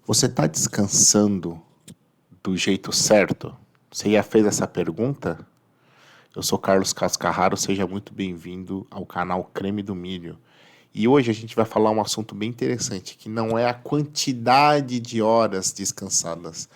Você está descansando do jeito certo? Você já fez essa pergunta? Eu sou Carlos Cascarraro, seja muito bem-vindo ao canal Creme do Milho. E hoje a gente vai falar um assunto bem interessante, que não é a quantidade de horas descansadas,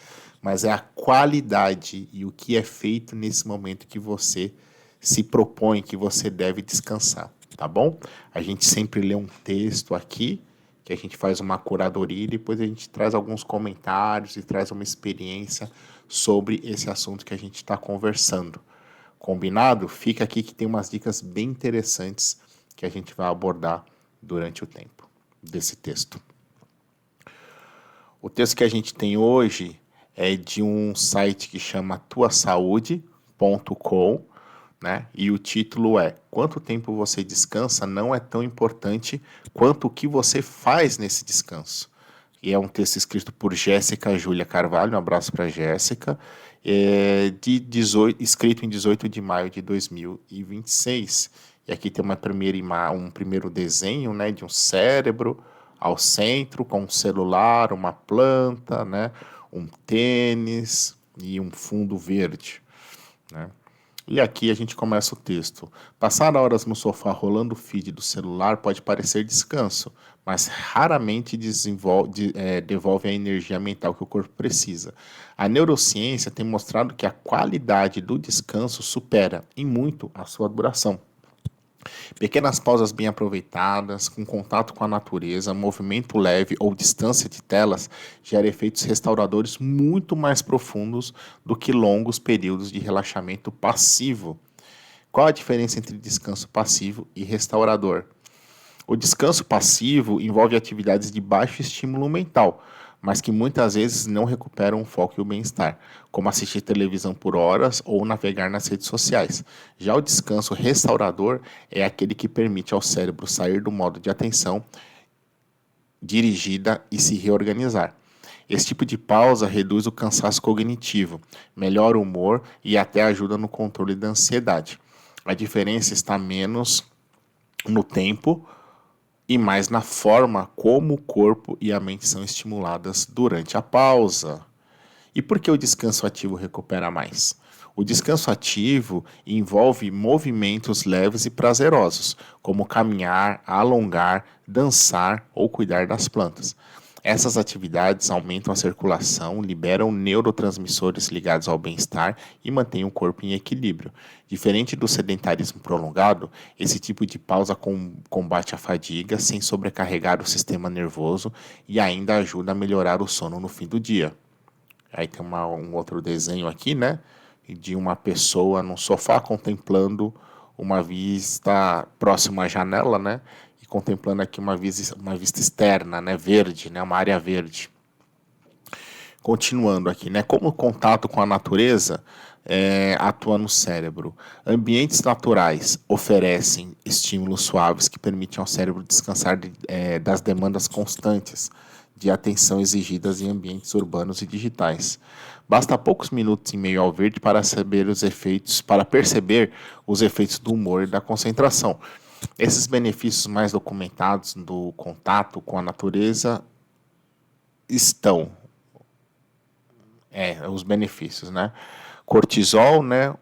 mas é a qualidade e o que é feito nesse momento que você se propõe que você deve descansar, tá bom? A gente sempre lê um texto aqui, que a gente faz uma curadoria e depois a gente traz alguns comentários e traz uma experiência sobre esse assunto que a gente está conversando. Combinado? Fica aqui que tem umas dicas bem interessantes que a gente vai abordar durante o tempo desse texto. O texto que a gente tem hoje é de um site que chama tuasaude.com, né? E o título é: Quanto tempo você descansa não é tão importante quanto o que você faz nesse descanso. E é um texto escrito por Jéssica Júlia Carvalho, um abraço para Jéssica, escrito em 18 de maio de 2026. E aqui tem um primeiro desenho, né, de um cérebro ao centro, com um celular, uma planta, né, um tênis e um fundo verde, né? E aqui a gente começa o texto. Passar horas no sofá rolando o feed do celular pode parecer descanso, mas raramente devolve a energia mental que o corpo precisa. A neurociência tem mostrado que a qualidade do descanso supera em muito a sua duração. Pequenas pausas bem aproveitadas, com contato com a natureza, movimento leve ou distância de telas, gera efeitos restauradores muito mais profundos do que longos períodos de relaxamento passivo. Qual a diferença entre descanso passivo e restaurador? O descanso passivo envolve atividades de baixo estímulo mental, mas que muitas vezes não recuperam o foco e o bem-estar, como assistir televisão por horas ou navegar nas redes sociais. Já o descanso restaurador é aquele que permite ao cérebro sair do modo de atenção dirigida e se reorganizar. Esse tipo de pausa reduz o cansaço cognitivo, melhora o humor e até ajuda no controle da ansiedade. A diferença está menos no tempo e mais na forma como o corpo e a mente são estimuladas durante a pausa. E por que o descanso ativo recupera mais? O descanso ativo envolve movimentos leves e prazerosos, como caminhar, alongar, dançar ou cuidar das plantas. Essas atividades aumentam a circulação, liberam neurotransmissores ligados ao bem-estar e mantêm o corpo em equilíbrio. Diferente do sedentarismo prolongado, esse tipo de pausa combate a fadiga sem sobrecarregar o sistema nervoso e ainda ajuda a melhorar o sono no fim do dia. Aí tem um outro desenho aqui, né? De uma pessoa no sofá contemplando uma vista próxima à janela, né? E contemplando aqui uma vista externa, né? Verde, né? Uma área verde. Continuando aqui, né? Como o contato com a natureza atua no cérebro. Ambientes naturais oferecem estímulos suaves que permitem ao cérebro descansar das demandas constantes de atenção exigidas em ambientes urbanos e digitais. Basta poucos minutos em meio ao verde para perceber os efeitos do humor e da concentração. Esses benefícios mais documentados do contato com a natureza estão os benefícios, né? Cortisol, né?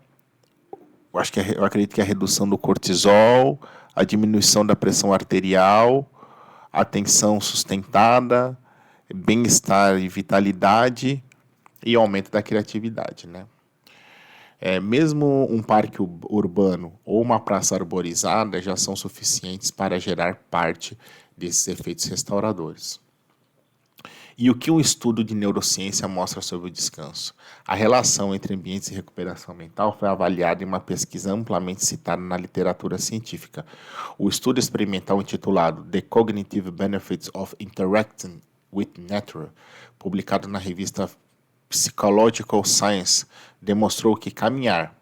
Eu acredito que a redução do cortisol, a diminuição da pressão arterial, atenção sustentada, bem-estar e vitalidade e aumento da criatividade, né? Mesmo um parque urbano ou uma praça arborizada já são suficientes para gerar parte desses efeitos restauradores. E o que um estudo de neurociência mostra sobre o descanso? A relação entre ambientes e recuperação mental foi avaliada em uma pesquisa amplamente citada na literatura científica. O estudo experimental intitulado The Cognitive Benefits of Interacting with Nature, publicado na revista Psychological Science, demonstrou que caminhar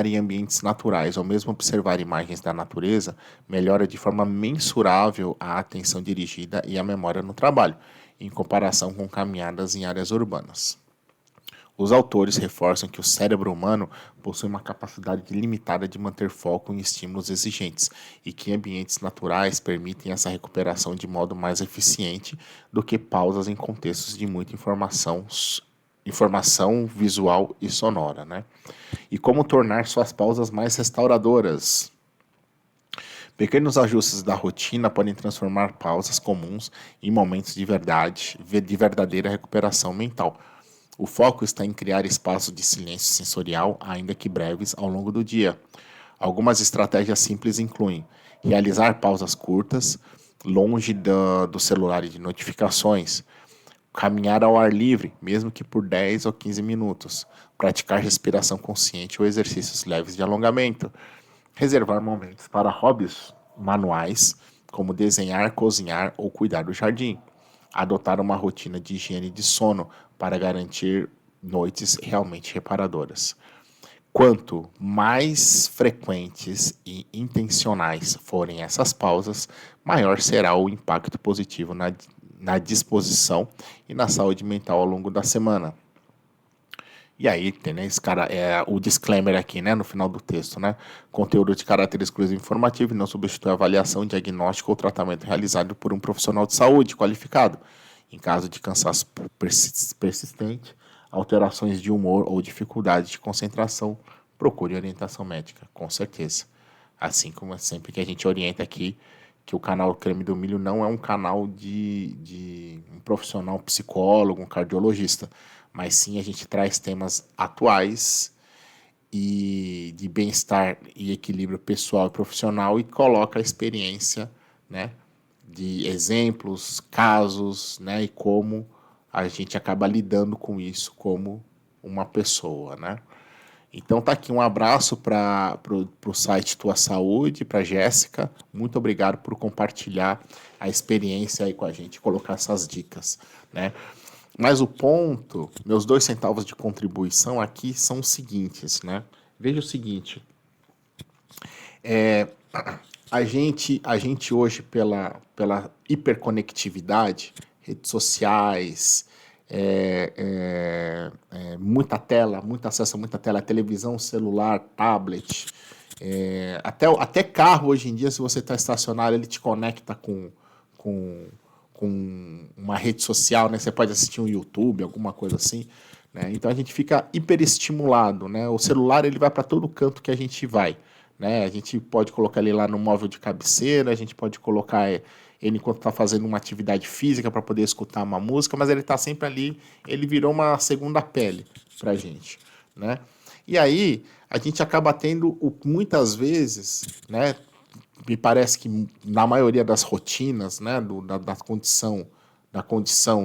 em ambientes naturais ou mesmo observar imagens da natureza melhora de forma mensurável a atenção dirigida e a memória no trabalho, em comparação com caminhadas em áreas urbanas. Os autores reforçam que o cérebro humano possui uma capacidade limitada de manter foco em estímulos exigentes e que ambientes naturais permitem essa recuperação de modo mais eficiente do que pausas em contextos de muita informação visual e sonora, né? E como tornar suas pausas mais restauradoras. Pequenos ajustes da rotina podem transformar pausas comuns em momentos de verdadeira recuperação mental. O foco está em criar espaços de silêncio sensorial, ainda que breves, ao longo do dia. Algumas estratégias simples incluem realizar pausas curtas, longe do celular e de notificações, caminhar ao ar livre, mesmo que por 10 ou 15 minutos, praticar respiração consciente ou exercícios leves de alongamento, reservar momentos para hobbies manuais, como desenhar, cozinhar ou cuidar do jardim. Adotar uma rotina de higiene de sono para garantir noites realmente reparadoras. Quanto mais frequentes e intencionais forem essas pausas, maior será o impacto positivo na disposição e na saúde mental ao longo da semana. E aí tem, né, esse cara, o disclaimer aqui, né, no final do texto, né? Conteúdo de caráter exclusivo informativo e não substitui a avaliação, diagnóstico ou tratamento realizado por um profissional de saúde qualificado. Em caso de cansaço persistente, alterações de humor ou dificuldade de concentração, procure orientação médica, com certeza. Assim como é sempre que a gente orienta aqui que o canal Creme do Milho não é um canal de um profissional, um psicólogo, um cardiologista, mas sim a gente traz temas atuais e de bem-estar e equilíbrio pessoal e profissional e coloca a experiência, né, de exemplos, casos, né, e como a gente acaba lidando com isso como uma pessoa, né? Então tá aqui um abraço para o site Tua Saúde, para Jéssica. Muito obrigado por compartilhar a experiência aí com a gente, colocar essas dicas, né? Mas o ponto, meus 2 centavos de contribuição aqui são os seguintes, né? Veja o seguinte, a gente hoje, pela hiperconectividade, redes sociais, muita tela, muito acesso a muita tela, televisão, celular, tablet, até carro hoje em dia, se você está estacionado, ele te conecta com, com uma rede social, né? Você pode assistir um YouTube, alguma coisa assim, né? Então a gente fica hiperestimulado, né? O celular ele vai para todo canto que a gente vai, né? A gente pode colocar ele lá no móvel de cabeceira, a gente pode colocar ele enquanto está fazendo uma atividade física para poder escutar uma música, mas ele está sempre ali, ele virou uma segunda pele para a gente, né? E aí a gente acaba tendo muitas vezes, né? Me parece que na maioria das rotinas, né, da condição,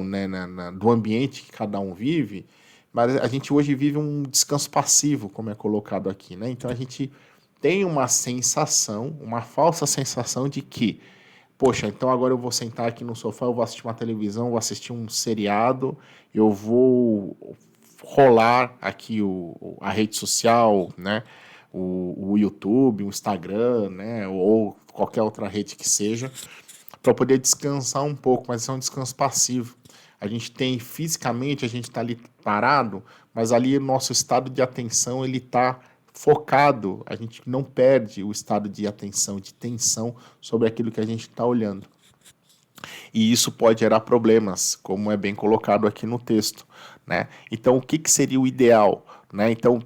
né, do ambiente que cada um vive, mas a gente hoje vive um descanso passivo, como é colocado aqui, né? Então a gente tem uma sensação, uma falsa sensação de que, poxa, então agora eu vou sentar aqui no sofá, eu vou assistir uma televisão, vou assistir um seriado, eu vou rolar aqui a rede social, né? O YouTube, o Instagram, né? Ou qualquer outra rede que seja, para poder descansar um pouco, mas isso é um descanso passivo. A gente tem fisicamente, a gente está ali parado, mas ali o nosso estado de atenção ele está focado, a gente não perde o estado de atenção, de tensão sobre aquilo que a gente está olhando. E isso pode gerar problemas, como é bem colocado aqui no texto, né? Então, o que, que seria o ideal, né? Então,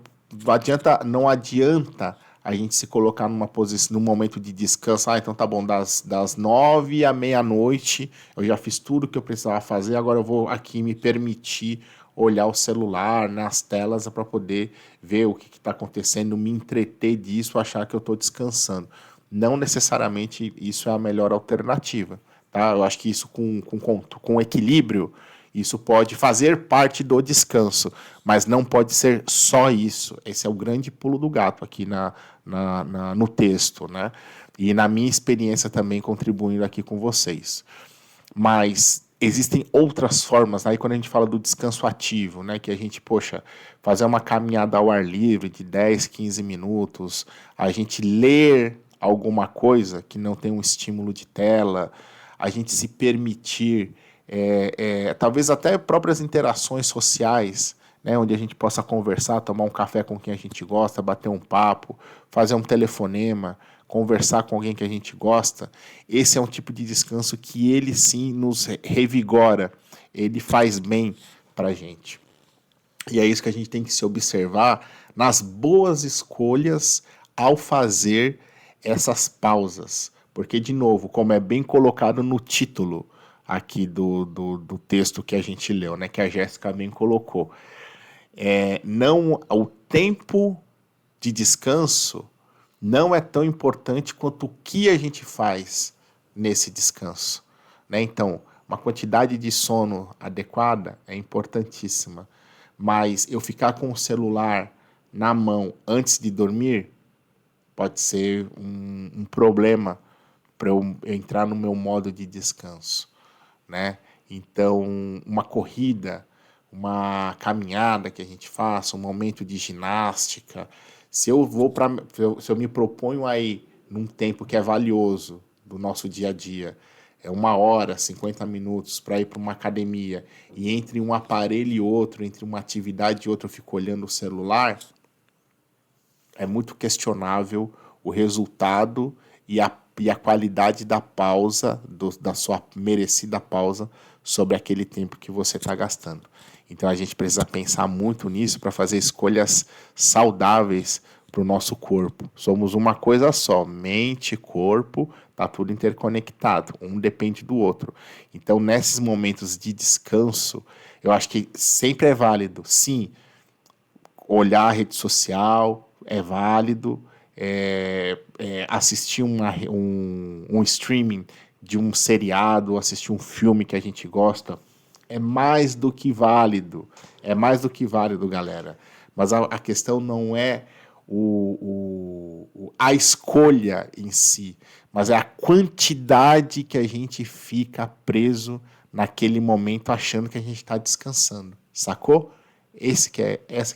não adianta a gente se colocar numa posição, num momento de descanso. Ah, então tá bom, das 9 à meia-noite, eu já fiz tudo que eu precisava fazer, agora eu vou aqui me permitir olhar o celular nas telas para poder ver o que está acontecendo, me entreter disso, achar que eu estou descansando. Não necessariamente isso é a melhor alternativa. Tá? Eu acho que isso com equilíbrio, isso pode fazer parte do descanso, mas não pode ser só isso. Esse é o grande pulo do gato aqui no texto, né? E na minha experiência também contribuindo aqui com vocês. Mas existem outras formas, aí quando a gente fala do descanso ativo, né, que a gente, poxa, fazer uma caminhada ao ar livre de 10, 15 minutos, a gente ler alguma coisa que não tem um estímulo de tela, a gente se permitir, talvez até próprias interações sociais, né, onde a gente possa conversar, tomar um café com quem a gente gosta, bater um papo, fazer um telefonema, conversar com alguém que a gente gosta. Esse é um tipo de descanso que ele sim nos revigora, ele faz bem para a gente. E é isso que a gente tem que se observar nas boas escolhas ao fazer essas pausas. Porque, de novo, como é bem colocado no título aqui do texto que a gente leu, né, que a Jéssica bem colocou, não, o tempo de descanso não é tão importante quanto o que a gente faz nesse descanso, né? Então, uma quantidade de sono adequada é importantíssima, mas eu ficar com o celular na mão antes de dormir pode ser um problema para eu entrar no meu modo de descanso, né? Então, uma corrida, uma caminhada que a gente faça, um momento de ginástica, se eu vou para, se eu me proponho aí num tempo que é valioso do nosso dia a dia, é 1 hora, 50 minutos para ir para uma academia, e entre um aparelho e outro, entre uma atividade e outra, eu fico olhando o celular, é muito questionável o resultado e a qualidade da pausa, da sua merecida pausa sobre aquele tempo que você está gastando. Então a gente precisa pensar muito nisso para fazer escolhas saudáveis para o nosso corpo. Somos uma coisa só, mente e corpo, está tudo interconectado, um depende do outro. Então, nesses momentos de descanso, eu acho que sempre é válido, sim, olhar a rede social, é válido, assistir um streaming de um seriado, assistir um filme que a gente gosta, é mais do que válido. É mais do que válido, galera. Mas a questão não é a escolha em si, mas é a quantidade que a gente fica preso naquele momento achando que a gente está descansando. Sacou? Essa que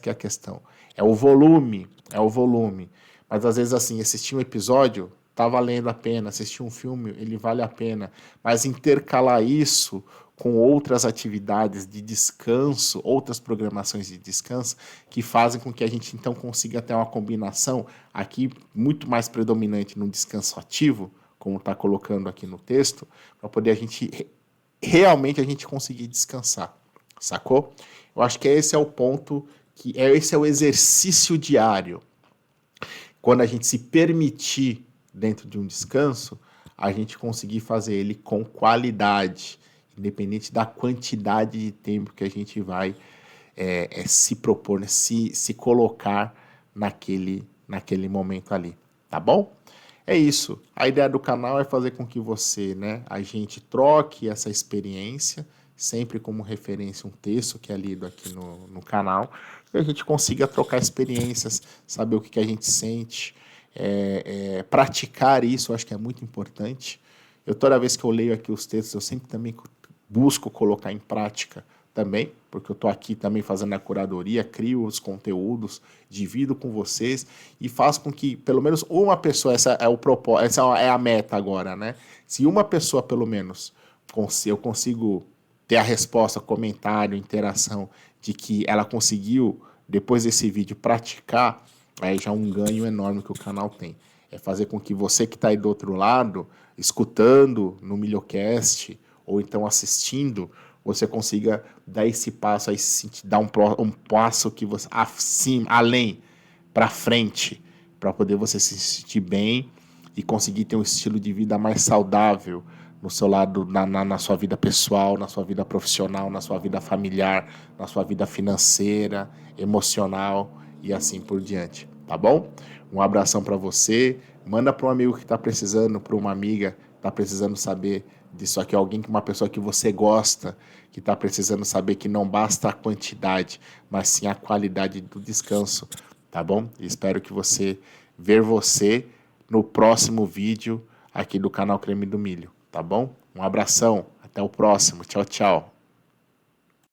é a questão. É o volume, é o volume. Mas às vezes assim, assistir um episódio tá valendo a pena, assistir um filme, ele vale a pena. Mas intercalar isso com outras atividades de descanso, outras programações de descanso, que fazem com que a gente então consiga ter uma combinação aqui muito mais predominante no descanso ativo, como está colocando aqui no texto, para poder a gente realmente a gente conseguir descansar, sacou? Eu acho que esse é o ponto, esse é o exercício diário. Quando a gente se permitir dentro de um descanso, a gente conseguir fazer ele com qualidade, independente da quantidade de tempo que a gente vai se propor, né? se colocar naquele momento ali, tá bom? É isso. A ideia do canal é fazer com que você, né, a gente troque essa experiência, sempre como referência um texto que é lido aqui no canal, e a gente consiga trocar experiências, saber o que a gente sente, praticar isso, eu acho que é muito importante. Toda vez que eu leio aqui os textos, eu sempre também busco colocar em prática também, porque eu estou aqui também fazendo a curadoria, crio os conteúdos, divido com vocês e faço com que pelo menos uma pessoa, essa é a meta agora, né? Se uma pessoa pelo menos eu consigo ter a resposta, comentário, interação de que ela conseguiu depois desse vídeo praticar, aí já é um ganho enorme que o canal tem. É fazer com que você que está aí do outro lado, escutando no Milhocast ou então assistindo, você consiga dar esse passo aí, dar um passo que você assim, além, para frente, para poder você se sentir bem e conseguir ter um estilo de vida mais saudável no seu lado, na sua vida pessoal, na sua vida profissional, na sua vida familiar, na sua vida financeira, emocional e assim por diante, tá bom? Um abração para você, manda para um amigo que está precisando, para uma amiga que está precisando saber disso aqui, alguém, uma pessoa que você gosta, que está precisando saber que não basta a quantidade, mas sim a qualidade do descanso, tá bom? Espero que ver você no próximo vídeo aqui do canal Creme do Milho, tá bom? Um abração, até o próximo, tchau, tchau.